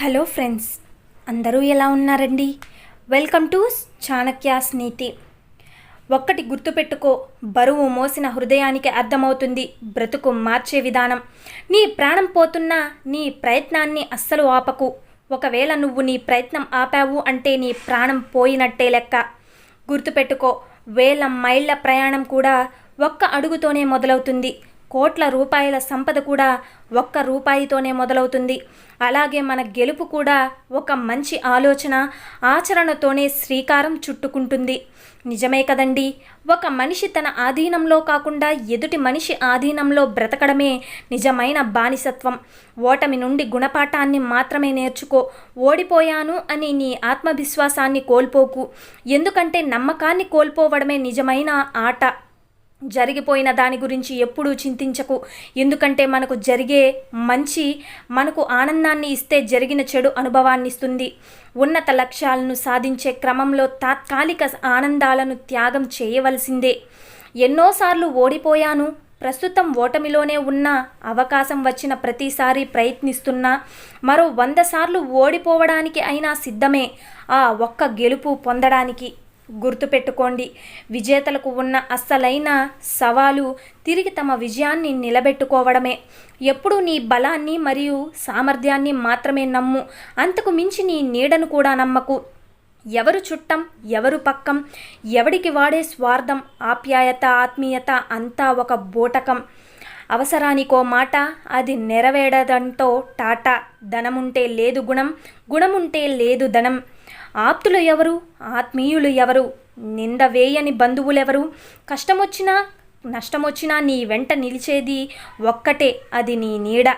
Hello friends, అందరూ ఎలా ఉన్నారండి? వెల్కమ్ టు చాణక్యాస్ నీతి. ఒక్కటి గుర్తుపెట్టుకో, బరువు మోసిన హృదయానికి అర్థమవుతుంది బ్రతుకు మార్చే విధానం. నీ ప్రాణం పోతున్నా నీ ప్రయత్నాన్ని అస్సలు ఆపకు. ఒకవేళ నువ్వు నీ ప్రయత్నం ఆపావు అంటే నీ ప్రాణం పోయినట్టే లెక్క. గుర్తుపెట్టుకో, వేల మైళ్ళ ప్రయాణం కూడా ఒక్క అడుగుతోనే మొదలవుతుంది. కోట్ల రూపాయల సంపద కూడా ఒక్క రూపాయితోనే మొదలవుతుంది. అలాగే మన గెలుపు కూడా ఒక మంచి ఆలోచన, ఆచరణతోనే శ్రీకారం చుట్టుకుంటుంది. నిజమే కదండి? ఒక మనిషి తన ఆధీనంలో కాకుండా ఎదుటి మనిషి ఆధీనంలో బ్రతకడమే నిజమైన బానిసత్వం. ఓటమి నుండి గుణపాఠాన్ని మాత్రమే నేర్చుకో. ఓడిపోయాను అని నీ ఆత్మవిశ్వాసాన్ని కోల్పోకు. ఎందుకంటే నమ్మకాన్ని కోల్పోవడమే నిజమైన ఆట. జరిగిపోయిన దాని గురించి ఎప్పుడూ చింతించకు. ఎందుకంటే మనకు జరిగే మంచి మనకు ఆనందాన్ని ఇస్తే జరిగిన చెడు అనుభవాన్ని ఇస్తుంది. ఉన్నత లక్ష్యాలను సాధించే క్రమంలో తాత్కాలిక ఆనందాలను త్యాగం చేయవలసిందే. ఎన్నోసార్లు ఓడిపోయాను, ప్రస్తుతం ఓటమిలోనే ఉన్న, అవకాశం వచ్చిన ప్రతిసారి ప్రయత్నిస్తున్నా, మరో 100 సార్లు ఓడిపోవడానికి అయినా సిద్ధమే ఆ ఒక్క గెలుపు పొందడానికి. గుర్తుపెట్టుకోండి, విజేతలకు ఉన్న అస్సలైన సవాలు తిరిగి తమ విజయాన్ని నిలబెట్టుకోవడమే. ఎప్పుడూ నీ బలాన్ని మరియు సామర్థ్యాన్ని మాత్రమే నమ్ము. అంతకు మించి నీ నీడను కూడా నమ్మకు. ఎవరు చుట్టం, ఎవరు పక్కం, ఎవడికి వాడే స్వార్థం, ఆప్యాయత, ఆత్మీయత అంతా ఒక బూటకం. అవసరానికో మాట, అది నెరవేరడంతో టాటా. ధనముంటే లేదు గుణం, గుణముంటే లేదు ధనం. ఆప్తులు ఎవరు, ఆత్మీయులు ఎవరు, నింద వేయని బంధువులెవరు? కష్టమొచ్చినా నష్టమొచ్చినా నీ వెంట నిలిచేది ఒక్కటే, అది నీ నీడ.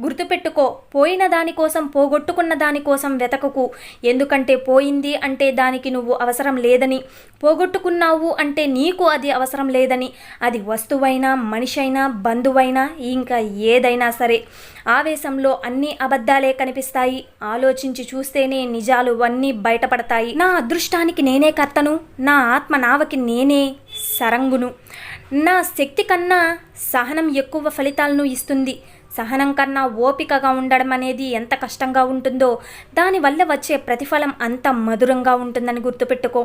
గుర్తుపెట్టుకో, పోయిన దానికోసం, పోగొట్టుకున్న దానికోసం వెతకకు. ఎందుకంటే పోయింది అంటే దానికి నువ్వు అవసరం లేదని, పోగొట్టుకున్నావు అంటే నీకు అది అవసరం లేదని. అది వస్తువైనా, మనిషైనా, బంధువైనా, ఇంకా ఏదైనా సరే. ఆవేశంలో అన్ని అబద్ధాలే కనిపిస్తాయి. ఆలోచించి చూస్తేనే నిజాలు అన్నీ బయటపడతాయి. నా అదృష్టానికి నేనే కర్తను, నా ఆత్మ నావకి నేనే సరంగును. నా శక్తి కన్నా సహనం ఎక్కువ ఫలితాలను ఇస్తుంది. సహనం కన్నా ఓపికగా ఉండడం అనేది ఎంత కష్టంగా ఉంటుందో దానివల్ల వచ్చే ప్రతిఫలం అంత మధురంగా ఉంటుందని గుర్తుపెట్టుకో.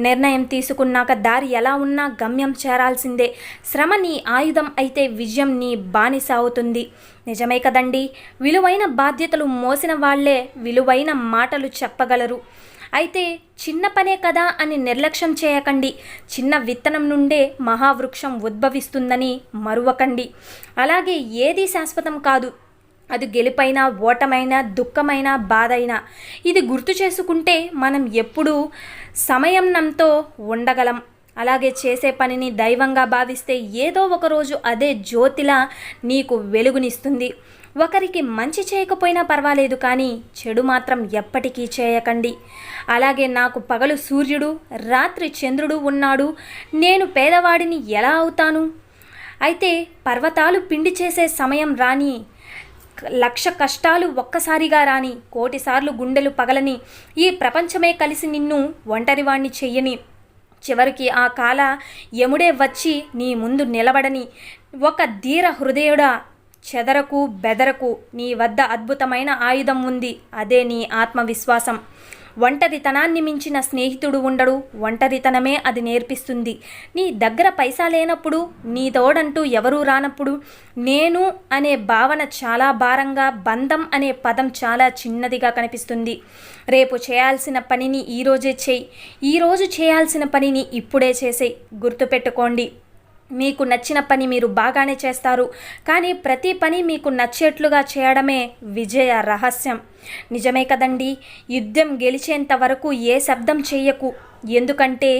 నిర్ణయం తీసుకున్నాక దారి ఎలా ఉన్నా గమ్యం చేరాల్సిందే. శ్రమ నీ ఆయుధం అయితే విజయం నీ బానిస అవుతుంది. నిజమే కదండి? విలువైన బాధ్యతలు మోసిన వాళ్లే విలువైన మాటలు చెప్పగలరు. అయితే చిన్న పనే కదా అని నిర్లక్ష్యం చేయకండి. చిన్న విత్తనం నుండే మహావృక్షం ఉద్భవిస్తుందని మరువకండి. అలాగే ఏదీ శాశ్వతం కాదు. అది గెలుపైనా, ఓటమైనా, దుఃఖమైనా, బాధైనా. ఇది గుర్తు చేసుకుంటే మనం ఎప్పుడూ సమయంతో ఉండగలం. అలాగే చేసే పనిని దైవంగా భావిస్తే ఏదో ఒకరోజు అదే జ్యోతిలా నీకు వెలుగునిస్తుంది. ఒకరికి మంచి చేయకపోయినా పర్వాలేదు, కానీ చెడు మాత్రం ఎప్పటికీ చేయకండి. అలాగే నాకు పగలు సూర్యుడు, రాత్రి చంద్రుడు ఉన్నాడు, నేను పేదవాడిని ఎలా అవుతాను? అయితే పర్వతాలు పిండి చేసే సమయం రాని, 1,00,000 కష్టాలు ఒక్కసారిగా రాని, 1,00,000 సార్లు గుండెలు పగలని, ఈ ప్రపంచమే కలిసి నిన్ను ఒంటరివాణ్ణి చెయ్యని, చివరికి ఆ కాల యముడే వచ్చి నీ ముందు నిలబడని, ఒక ధీర హృదయుడా, చెదరకు బెదరకు. నీ వద్ద అద్భుతమైన ఆయుధం ఉంది, అదే నీ ఆత్మవిశ్వాసం. ఒంటరితనాన్ని మించిన స్నేహితుడు ఉండడు. ఒంటరితనమే అది నేర్పిస్తుంది. నీ దగ్గర పైసా లేనప్పుడు, నీ తోడంటూ ఎవరూ రానప్పుడు, నేను అనే భావన చాలా భారంగా, బంధం అనే పదం చాలా చిన్నదిగా కనిపిస్తుంది. రేపు చేయాల్సిన పనిని ఈరోజే చేయి. ఈరోజు చేయాల్సిన పనిని ఇప్పుడే చేసేయి. గుర్తుపెట్టుకోండి, మీకు నచ్చిన పని మీరు బాగానే చేస్తారు, కానీ ప్రతి పని మీకు నచ్చేట్లుగా చేయడమే విజయ రహస్యం. నిజమే కదండి? యుద్ధం గెలిచేంత వరకు ఏ శబ్దం చేయకు. ఎందుకంటే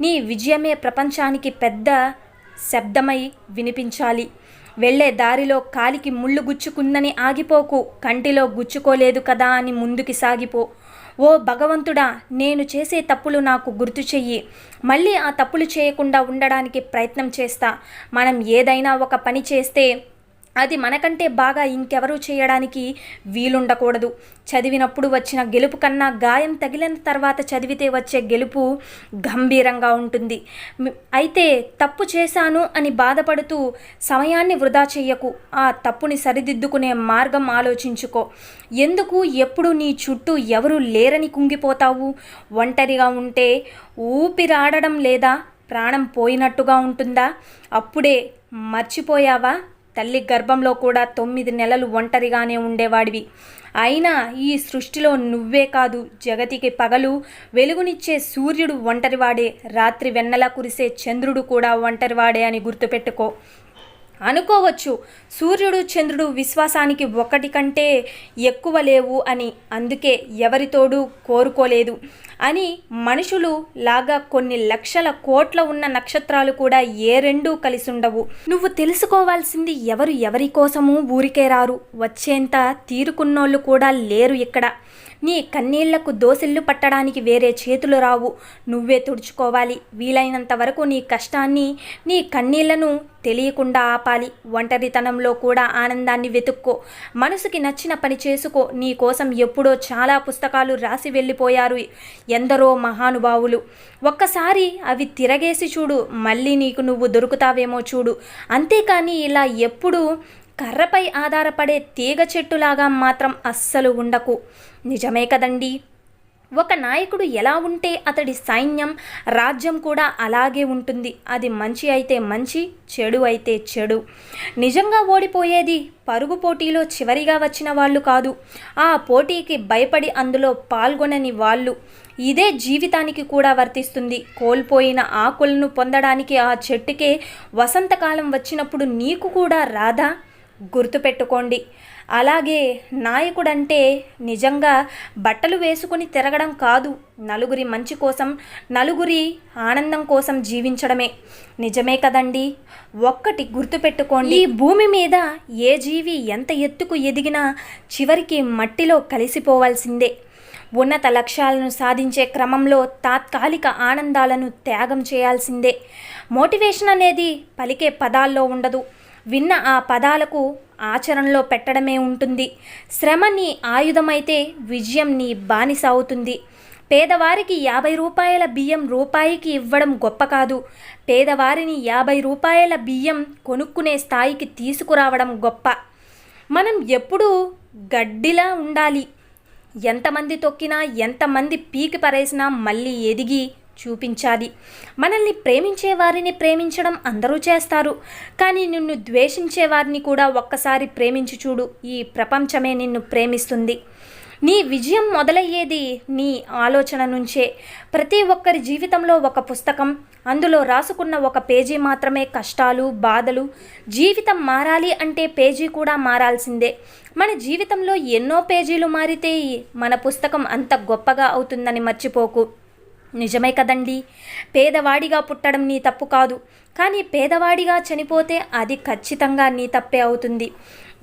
నీ విజయమే ప్రపంచానికి పెద్ద శబ్దమై వినిపించాలి. వెళ్ళే దారిలో కాలికి ముళ్ళు గుచ్చుకుందని ఆగిపోకు. కంటిలో గుచ్చుకోలేదు కదా అని ముందుకి సాగిపో. ఓ భగవంతుడా, నేను చేసే తప్పులు నాకు గుర్తు చెయ్యి. మళ్ళీ ఆ తప్పులు చేయకుండా ఉండడానికి ప్రయత్నం చేస్తా. మనం ఏదైనా ఒక పని చేస్తే అది మనకంటే బాగా ఇంకెవరూ చేయడానికి వీలుండకూడదు. చదివినప్పుడు వచ్చిన గెలుపు కన్నా గాయం తగిలిన తర్వాత చదివితే వచ్చే గెలుపు గంభీరంగా ఉంటుంది. అయితే తప్పు చేశాను అని బాధపడుతూ సమయాన్ని వృధా చెయ్యకు. ఆ తప్పుని సరిదిద్దుకునే మార్గం ఆలోచించుకో. ఎందుకు ఎప్పుడు నీ చుట్టూ ఎవరూ లేరని కుంగిపోతావు? ఒంటరిగా ఉంటే ఊపిరాడడం లేదా ప్రాణం పోయినట్టుగా ఉంటుందా? అప్పుడే మర్చిపోయావా? తల్లి గర్భంలో కూడా 9 నెలలు ఒంటరిగానే ఉండేవాడివి. అయినా ఈ సృష్టిలో నువ్వే కాదు, జగతికి పగలు వెలుగునిచ్చే సూర్యుడు ఒంటరివాడే, రాత్రి వెన్నెల కురిసే చంద్రుడు కూడా ఒంటరివాడే అని గుర్తుపెట్టుకో. అనుకోవచ్చు సూర్యుడు చంద్రుడు విశ్వాసానికి ఒకటి కంటే ఎక్కువ లేవు అని, అందుకే ఎవరితోడు కోరుకోలేదు అని. మనుషులు లాగా కొన్ని లక్షల కోట్ల ఉన్న నక్షత్రాలు కూడా ఏ రెండూ కలిసి ఉండవు. నువ్వు తెలుసుకోవాల్సింది ఎవరు ఎవరి కోసము ఊరికే రారు. వచ్చేంత తీరుకున్నోళ్ళు కూడా లేరు ఇక్కడ. నీ కన్నీళ్లకు దోసిళ్ళు పట్టడానికి వేరే చేతులు రావు, నువ్వే తుడుచుకోవాలి. వీలైనంత వరకు నీ కష్టాన్ని, నీ కన్నీళ్లను తెలియకుండా ఆపాలి. ఒంటరితనంలో కూడా ఆనందాన్ని వెతుక్కో. మనసుకి నచ్చిన పని చేసుకో. నీ కోసం ఎప్పుడో చాలా పుస్తకాలు రాసి వెళ్ళిపోయారు ఎందరో మహానుభావులు. ఒక్కసారి అవి తిరగేసి చూడు, మళ్ళీ నీకు నువ్వు దొరుకుతావేమో చూడు. అంతేకాని ఇలా ఎప్పుడూ కర్రపై ఆధారపడే తీగ చెట్టులాగా మాత్రం అస్సలు ఉండకు. నిజమే కదండి. ఒక నాయకుడు ఎలా ఉంటే అతడి సైన్యం, రాజ్యం కూడా అలాగే ఉంటుంది. అది మంచి అయితే మంచి, చెడు అయితే చెడు. నిజంగా ఓడిపోయేది పరుగు పోటీలో చివరిగా వచ్చిన వాళ్ళు కాదు, ఆ పోటీకి భయపడి అందులో పాల్గొనని వాళ్ళు. ఇదే జీవితానికి కూడా వర్తిస్తుంది. కోల్పోయిన ఆకులను పొందడానికి ఆ చెట్టుకే వసంతకాలం వచ్చినప్పుడు నీకు కూడా రాదా? గుర్తుపెట్టుకోండి. అలాగే నాయకుడంటే నిజంగా బట్టలు వేసుకుని తిరగడం కాదు, నలుగురి మంచి కోసం, నలుగురి ఆనందం కోసం జీవించడమే. నిజమే కదండి. ఒక్కటి గుర్తుపెట్టుకోండి, ఈ భూమి మీద ఏ జీవి ఎంత ఎత్తుకు ఎదిగినా చివరికి మట్టిలో కలిసిపోవాల్సిందే. ఉన్నత లక్ష్యాలను సాధించే క్రమంలో తాత్కాలిక ఆనందాలను త్యాగం చేయాల్సిందే. మోటివేషన్ అనేది పలికే పదాల్లో ఉండదు, విన్న ఆ పదాలకు ఆచరణలో పెట్టడమే ఉంటుంది. శ్రమ నీ ఆయుధమైతే విజయం నీ బానిస అవుతుంది. పేదవారికి 50 రూపాయల బియ్యం రూపాయికి ఇవ్వడం గొప్ప కాదు, పేదవారిని 50 రూపాయల బియ్యం కొనుక్కునే స్థాయికి తీసుకురావడం గొప్ప. మనం ఎప్పుడూ గడ్డిలా ఉండాలి. ఎంతమంది తొక్కినా, ఎంతమంది పీకి పరేసినా మళ్ళీ ఎదిగి చూపించాలి. మనల్ని ప్రేమించే వారిని ప్రేమించడం అందరూ చేస్తారు, కానీ నిన్ను ద్వేషించే వారిని కూడా ఒక్కసారి ప్రేమించి చూడు. ఈ ప్రపంచమే నిన్ను ప్రేమిస్తుంది. నీ విజయం మొదలయ్యేది నీ ఆలోచన నుంచే. ప్రతి ఒక్కరి జీవితంలో ఒక పుస్తకం, అందులో రాసుకున్న ఒక పేజీ మాత్రమే కష్టాలు, బాధలు. జీవితం మారాలి అంటే పేజీ కూడా మారాల్సిందే. మన జీవితంలో ఎన్నో పేజీలు మారితే మన పుస్తకం అంత గొప్పగా అవుతుందని మర్చిపోకు. నిజమే కదండి. పేదవాడిగా పుట్టడం నీ తప్పు కాదు, కానీ పేదవాడిగా చనిపోతే అది ఖచ్చితంగా నీ తప్పే అవుతుంది.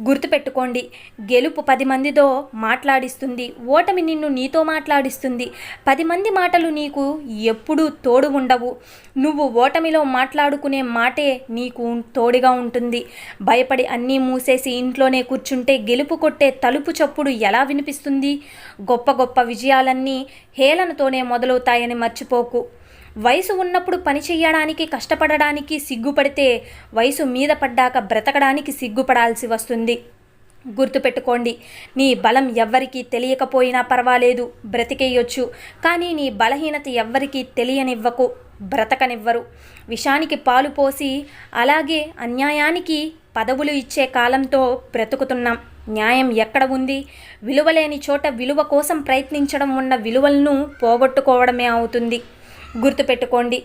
గుర్తుపెట్టుకోండి, గెలుపు 10 మందితో మాట్లాడిస్తుంది, ఓటమి నిన్ను నీతో మాట్లాడిస్తుంది. 10 మంది మాటలు నీకు ఎప్పుడూ తోడు ఉండవు. నువ్వు ఓటమిలో మాట్లాడుకునే మాటే నీకు తోడుగా ఉంటుంది. భయపడి అన్నీ మూసేసి ఇంట్లోనే కూర్చుంటే గెలుపు కొట్టే తలుపు చప్పుడు ఎలా వినిపిస్తుంది? గొప్ప గొప్ప విజయాలన్నీ హేళనతోనే మొదలవుతాయని మర్చిపోకు. వయసు ఉన్నప్పుడు పని చెయ్యడానికి, కష్టపడడానికి సిగ్గుపడితే వయసు మీద పడ్డాక బ్రతకడానికి సిగ్గుపడాల్సి వస్తుంది. గుర్తుపెట్టుకోండి, నీ బలం ఎవ్వరికీ తెలియకపోయినా పర్వాలేదు, బ్రతికేయొచ్చు. కానీ నీ బలహీనత ఎవ్వరికీ తెలియనివ్వకు, బ్రతకనివ్వరు. విషానికి పాలు పోసి, అలాగే అన్యాయానికి పదవులు ఇచ్చే కాలంతో బ్రతుకుతున్నాం. న్యాయం ఎక్కడ ఉంది? విలువలేని చోట విలువ కోసం ప్రయత్నించడం ఉన్న విలువలను పోగొట్టుకోవడమే అవుతుంది. గుర్తుపెట్టుకోండి,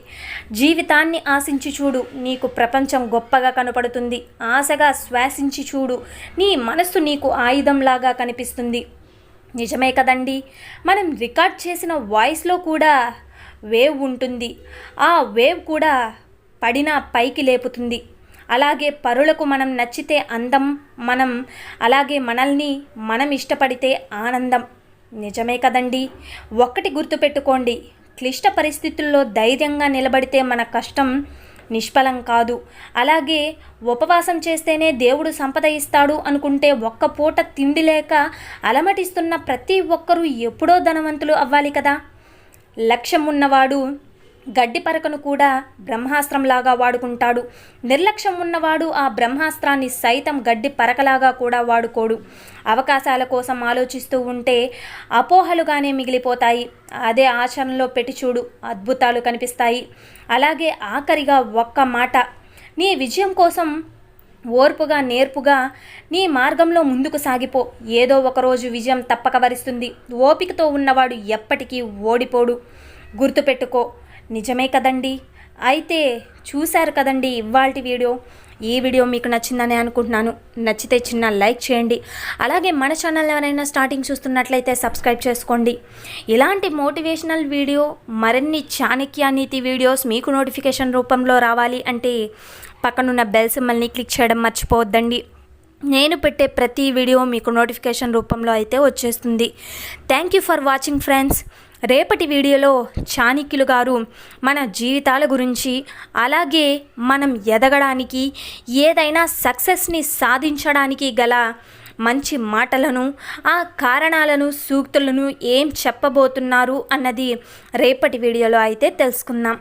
జీవితాన్ని ఆశించి చూడు, నీకు ప్రపంచం గొప్పగా కనపడుతుంది. ఆశగా శ్వాసించి చూడు, నీ మనస్సు నీకు ఆయుధంలాగా కనిపిస్తుంది. నిజమే కదండి. మనం రికార్డ్ చేసిన వాయిస్లో కూడా వేవ్ ఉంటుంది. ఆ వేవ్ కూడా పడినా పైకి లేపుతుంది. అలాగే పరులకు మనం నచ్చితే అందం, అలాగే మనల్ని మనం ఇష్టపడితే ఆనందం. నిజమే కదండి. ఒక్కటి గుర్తుపెట్టుకోండి, క్లిష్ట పరిస్థితుల్లో ధైర్యంగా నిలబడితే మన కష్టం నిష్ఫలం కాదు. అలాగే ఉపవాసం చేస్తేనే దేవుడు సంపద ఇస్తాడు అనుకుంటే ఒక్క పూట తిండి లేక అలమటిస్తున్న ప్రతి ఒక్కరూ ఎప్పుడో ధనవంతులు అవ్వాలి కదా. లక్ష్యం ఉన్నవాడు గడ్డి పరకను కూడా బ్రహ్మాస్త్రంలాగా వాడుకుంటాడు. నిర్లక్ష్యం ఉన్నవాడు ఆ బ్రహ్మాస్త్రాన్ని సైతం గడ్డి పరకలాగా కూడా వాడుకోడు. అవకాశాల కోసం ఆలోచిస్తూ ఉంటే అపోహలుగానే మిగిలిపోతాయి. అదే ఆచరణలో పెట్టి చూడు, అద్భుతాలు కనిపిస్తాయి. అలాగే ఆఖరిగా ఒక్క మాట, నీ విజయం కోసం ఓర్పుగా నేర్పుగా నీ మార్గంలో ముందుకు సాగిపో. ఏదో ఒకరోజు విజయం తప్పక వరిస్తుంది. ఓపికతో ఉన్నవాడు ఎప్పటికీ ఓడిపోడు. గుర్తుపెట్టుకో. నిజమే కదండి. అయితే చూశారు కదండి ఇవాల్టి వీడియో. ఈ వీడియో మీకు నచ్చిందని అనుకుంటున్నాను. నచ్చితే చిన్న లైక్ చేయండి. అలాగే మన ఛానల్ ఎవరైనా స్టార్టింగ్ చూస్తున్నట్లయితే సబ్స్క్రైబ్ చేసుకోండి. ఇలాంటి మోటివేషనల్ వీడియో మరిన్ని చాణక్య నీతి వీడియోస్ మీకు నోటిఫికేషన్ రూపంలో రావాలి అంటే పక్కనున్న బెల్ సింబల్ని క్లిక్ చేయడం మర్చిపోవద్దండి. నేను పెట్టే ప్రతి వీడియో మీకు నోటిఫికేషన్ రూపంలో అయితే వచ్చేస్తుంది. Thank you for watching friends. రేపటి వీడియోలో చాణక్యులు గారు మన జీవితాల గురించి, అలాగే మనం ఎదగడానికి, ఏదైనా సక్సెస్ని సాధించడానికి గల మంచి మాటలను, ఆ కారణాలను, సూక్తులను ఏం చెప్పబోతున్నారు అన్నది రేపటి వీడియోలో అయితే తెలుసుకుందాం.